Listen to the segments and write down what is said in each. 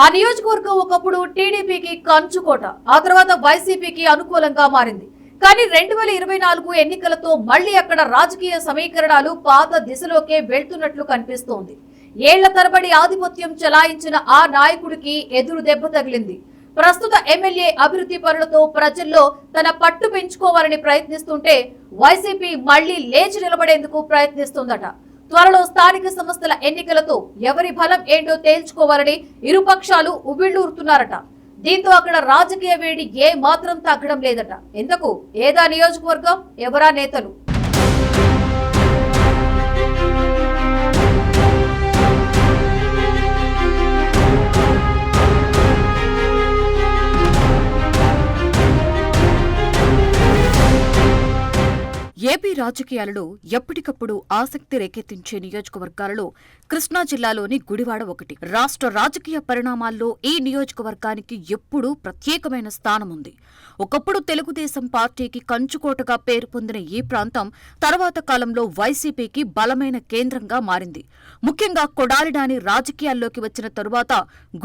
ఆ నియోజకవర్గం ఒకప్పుడు టీడీపీకి కంచుకోట, ఆ తర్వాత వైసీపీకి అనుకూలంగా మారింది. కానీ 2024 ఎన్నికలతో మళ్లీ అక్కడ రాజకీయ సమీకరణాలు పాత దిశలోకే వెళ్తున్నట్లు కనిపిస్తోంది. ఏళ్ల తరబడి ఆధిపత్యం చెలాయించిన ఆ నాయకుడికి ఎదురు దెబ్బ తగిలింది. ప్రస్తుత ఎమ్మెల్యే అభివృద్ధి పనులతో ప్రజల్లో తన పట్టు పెంచుకోవాలని ప్రయత్నిస్తుంటే వైసీపీ మళ్లీ లేచి నిలబడేందుకు ప్రయత్నిస్తోందట. త్వరలో స్థానిక సంస్థల ఎన్నికలతో ఎవరి బలం ఏంటో తేల్చుకోవాలని ఇరుపక్షాలు ఉవ్విళ్లూరుతున్నారట. దీంతో అక్కడ రాజకీయ వేడి ఏ మాత్రం తగ్గడం లేదట. ఎందుకు ఏదా నియోజకవర్గం, ఎవరా నేతలు? ఏపీ రాజకీయాలలో ఎప్పటికప్పుడు ఆసక్తి రేకెత్తించే నియోజకవర్గాలలో కృష్ణా జిల్లాలోని గుడివాడ ఒకటి. రాష్ట్ర రాజకీయ పరిణామాల్లో ఈ నియోజకవర్గానికి ఎప్పుడూ ప్రత్యేకమైన స్థానముంది. ఒకప్పుడు తెలుగుదేశం పార్టీకి కంచుకోటగా పేరు పొందిన ఈ ప్రాంతం తర్వాత కాలంలో వైసీపీకి బలమైన కేంద్రంగా మారింది. ముఖ్యంగా కొడాలి నాని రాజకీయాల్లోకి వచ్చిన తరువాత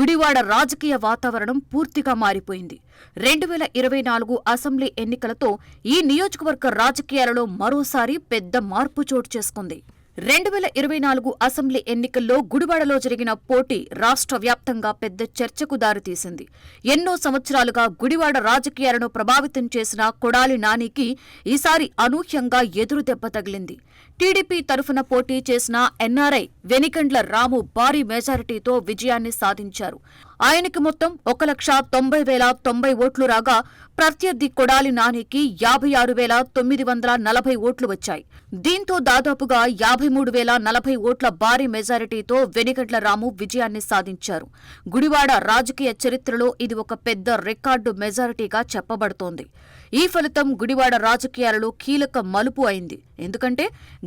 గుడివాడ రాజకీయ వాతావరణం పూర్తిగా మారిపోయింది. 2024 అసెంబ్లీ ఎన్నికలతో ఈ నియోజకవర్గ రాజకీయాలలో మరోసారి పెద్ద మార్పు చోటు చేసుకుంది. 2024 అసెంబ్లీ ఎన్నికల్లో గుడివాడలో జరిగిన పోటీ రాష్ట్ర వ్యాప్తంగా పెద్ద చర్చకు దారితీసింది. ఎన్నో సంవత్సరాలుగా గుడివాడ రాజకీయాలను ప్రభావితం చేసిన కొడాలి నానికి ఈసారి అనూహ్యంగా ఎదురు దెబ్బ తగిలింది. టీడీపీ తరఫున పోటీ చేసిన ఎన్ఆర్ఐ వెనికండ్ల రాము భారీ మెజారిటీతో విజయాన్ని సాధించారు. ఆయనకి మొత్తం 1,90,090 ఓట్లు రాగా ప్రత్యర్థి కొడాలి నానికి 56,940 ఓట్లు వచ్చాయి. దీంతో దాదాపుగా 53,040 ఓట్ల భారీ మెజారిటీతో వెనికండ్ల రాము విజయాన్ని సాధించారు. గుడివాడ రాజకీయ చరిత్రలో ఇది ఒక పెద్ద రికార్డు మెజారిటీగా చెప్పబడుతోంది. ఈ ఫలితం గుడివాడ రాజకీయాలలో కీలక మలుపు అయింది. ఎందుకంటే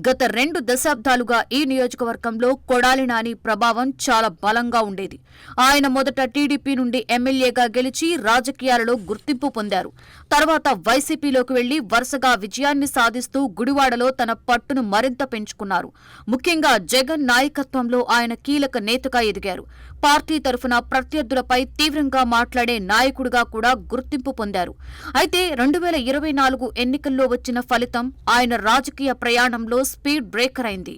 గత 2 దశాబ్దాలుగా ఈ నియోజకవర్గంలో కొడాలి నాని ప్రభావం చాలా బలంగా ఉండేది. ఆయన మొదట టీడీపీ నుండి ఎమ్మెల్యేగా గెలిచి రాజకీయాలలో గుర్తింపు పొందారు. తర్వాత వైసీపీలోకి వెళ్లి వరుసగా విజయాన్ని సాధిస్తూ గుడివాడలో తన పట్టును మరింత పెంచుకున్నారు. ముఖ్యంగా జగన్ నాయకత్వంలో ఆయన కీలక నేతగా ఎదిగారు. పార్టీ తరఫున ప్రత్యర్థులపై తీవ్రంగా మాట్లాడే నాయకుడిగా కూడా గుర్తింపు పొందారు. అయితే 2024 ఎన్నికల్లో వచ్చిన ఫలితం ఆయన రాజకీయ ప్రయాణంలో స్పీడ్ బ్రేకర్ అయింది.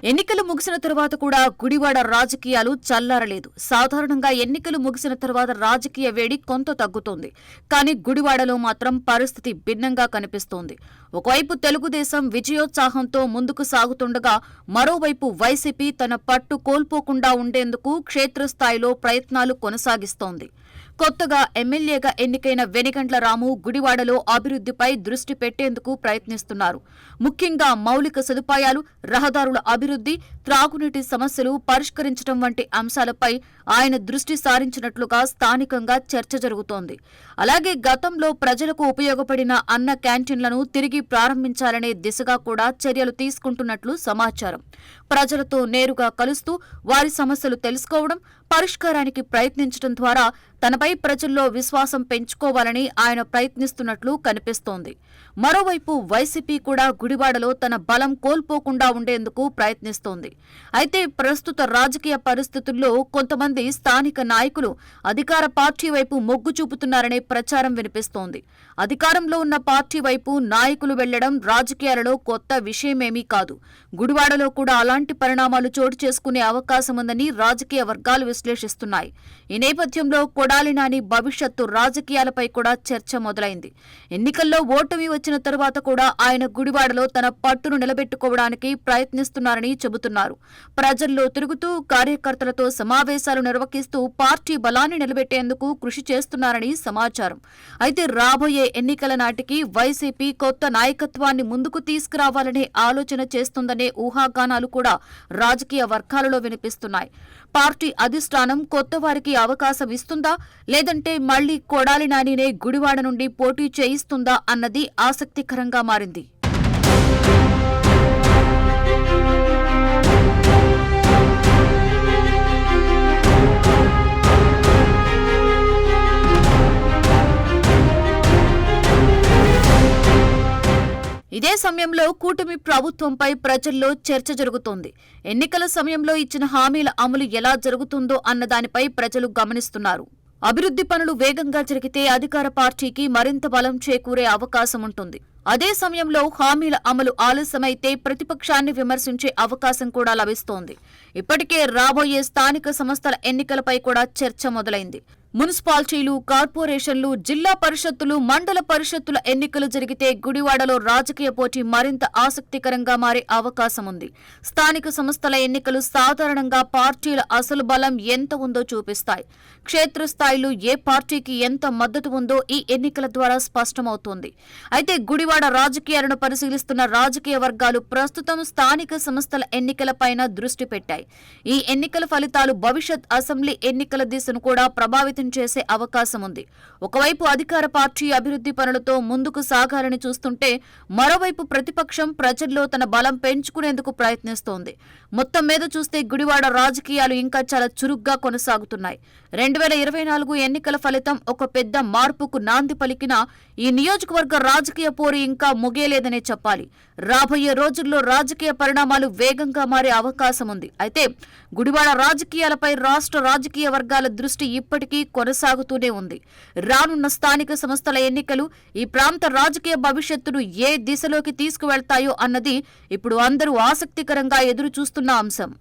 ఎన్నికలు ముగిసిన తర్వాత కూడా గుడివాడ రాజకీయాలు చల్లారలేదు. సాధారణంగా ఎన్నికలు ముగిసిన తర్వాత రాజకీయ వేడి కొంత తగ్గుతోంది. కానీ గుడివాడలో మాత్రం పరిస్థితి భిన్నంగా కనిపిస్తోంది. ఒకవైపు తెలుగుదేశం విజయోత్సాహంతో ముందుకు సాగుతుండగా మరోవైపు వైసీపీ తన పట్టు కోల్పోకుండా ఉండేందుకు క్షేత్రస్థాయిలో ప్రయత్నాలు కొనసాగిస్తోంది. కొత్తగా ఎమ్మెల్యేగా ఎన్నికైన వెనికండ్ల రాము గుడివాడలో అభివృద్ధిపై దృష్టి పెట్టేందుకు ప్రయత్నిస్తున్నారు. ముఖ్యంగా మౌలిక సదుపాయాలు, రహదారుల అభివృద్ధి, త్రాగునీటి సమస్యలు పరిష్కరించడం వంటి అంశాలపై ఆయన దృష్టి సారించినట్లుగా స్థానికంగా చర్చ జరుగుతోంది. అలాగే గతంలో ప్రజలకు ఉపయోగపడిన అన్న క్యాంటీన్లను తిరిగి ప్రారంభించాలనే దిశగా కూడా చర్యలు తీసుకుంటున్నట్లు సమాచారం. ప్రజలతో నేరుగా కలుస్తూ వారి సమస్యలు తెలుసుకోవడం, పరిష్కారానికి ప్రయత్నించడం ద్వారా తనపై ప్రజల్లో విశ్వాసం పెంచుకోవాలని ఆయన ప్రయత్నిస్తున్నట్లు కనిపిస్తోంది. మరోవైపు వైసీపీ కూడా గుడివాడలో తన బలం కోల్పోకుండా ఉండేందుకు ప్రయత్నిస్తోంది. అయితే ప్రస్తుత రాజకీయ పరిస్థితుల్లో కొంతమంది స్థానిక నాయకులు అధికార పార్టీ వైపు మొగ్గు చూపుతున్నారనే ప్రచారం వినిపిస్తోంది. అధికారంలో ఉన్న పార్టీ వైపు నాయకులు వెళ్లడం రాజకీయాలలో కొత్త విషయమేమీ కాదు. గుడివాడలో కూడా అలాంటి పరిణామాలు చోటు చేసుకునే అవకాశముందని రాజకీయ వర్గాలు విశ్లేషిస్తున్నాయి. ఈ నేపథ్యంలో కొడాలి నాని భవిష్యత్తు రాజకీయాలపై కూడా చర్చ మొదలైంది. ఎన్నికల్లో ఓటమి వచ్చిన తరువాత కూడా ఆయన గుడివాడలో తన పట్టును నిలబెట్టుకోవడానికి ప్రయత్నిస్తున్నారని చెబుతున్నారు. ప్రజల్లో తిరుగుతూ కార్యకర్తలతో సమావేశాలు నిర్వహిస్తూ పార్టీ బలాన్ని నిలబెట్టేందుకు కృషి చేస్తున్నారని సమాచారం. అయితే రాబోయే ఎన్నికల నాటికి వైసీపీ కొత్త నాయకత్వాన్ని ముందుకు తీసుకురావాలనే ఆలోచన చేస్తుందనే ఊహాగానాలు కూడా రాజకీయ వర్గాలలో వినిపిస్తున్నాయి. పార్టీ అధిష్టానం కొత్త వారికి అవకాశం ఇస్తుందా, లేదంటే మళ్లీ కొడాలి నానినే గుడివాడ నుండి పోటీ చేయిస్తుందా అన్నది ఆసక్తికరంగా మారింది. సమయంలో కూటమి ప్రభుత్వంపై ప్రజల్లో చర్చ జరుగుతోంది. ఎన్నికల సమయంలో ఇచ్చిన హామీల అమలు ఎలా జరుగుతుందో అన్న దానిపై ప్రజలు గమనిస్తున్నారు. అభివృద్ధి పనులు వేగంగా జరిగితే అధికార పార్టీకి మరింత బలం చేకూరే అవకాశం ఉంటుంది. అదే సమయంలో హామీల అమలు ఆలస్యమైతే ప్రతిపక్షాన్ని విమర్శించే అవకాశం కూడా లభిస్తోంది. ఇప్పటికే రాబోయే స్థానిక సంస్థల ఎన్నికలపై కూడా చర్చ మొదలైంది. మున్సిపాలిటీలు, కార్పొరేషన్లు, జిల్లా పరిషత్తులు, మండల పరిషత్తుల ఎన్నికలు జరిగితే గుడివాడలో రాజకీయ పోటీ మరింత ఆసక్తికరంగా మారే అవకాశం ఉంది. స్థానిక సంస్థల ఎన్నికలు సాధారణంగా పార్టీల అసలు బలం ఎంత ఉందో చూపిస్తాయి. క్షేత్రస్థాయిలో ఏ పార్టీకి ఎంత మద్దతు ఉందో ఈ ఎన్నికల ద్వారా స్పష్టమవుతోంది. అయితే గుడివాడ రాజకీయాలను పరిశీలిస్తున్న రాజకీయ వర్గాలు ప్రస్తుతం స్థానిక సంస్థల ఎన్నికలపైన దృష్టి పెట్టాయి. ఈ ఎన్నికల ఫలితాలు భవిష్యత్ అసెంబ్లీ ఎన్నికల దిశను కూడా ప్రభావితం చేసే అవకాశం ఉంది. ఒకవైపు అధికార పార్టీ అభివృద్ధి పనులతో ముందుకు సాగాలని చూస్తుంటే, మరోవైపు ప్రతిపక్షం ప్రజల్లో తన బలం పెంచుకునేందుకు ప్రయత్నిస్తోంది. మొత్తం మీద చూస్తే గుడివాడ రాజకీయాలు ఇంకా చాలా చురుగ్గా కొనసాగుతున్నాయి. 2024 ఎన్నికల ఫలితం ఒక పెద్ద మార్పుకు నాంది పలికినా ఈ నియోజకవర్గ రాజకీయ పోరు ఇంకా ముగియలేదనే చెప్పాలి. రాబోయే రోజుల్లో రాజకీయ పరిణామాలు వేగంగా మారే అవకాశం ఉంది. అయితే గుడివాడ రాజకీయాలపై రాష్ట్ర రాజకీయ వర్గాల దృష్టి ఇప్పటికీ కొనసాగుతూనే ఉంది. రానున్న స్థానిక సంస్థల ఎన్నికలు ఈ ప్రాంత రాజకీయ భవిష్యత్తును ఏ దిశలోకి తీసుకువెళ్తాయో అన్నది ఇప్పుడు అందరూ ఆసక్తికరంగా ఎదురు చూస్తున్న అంశం.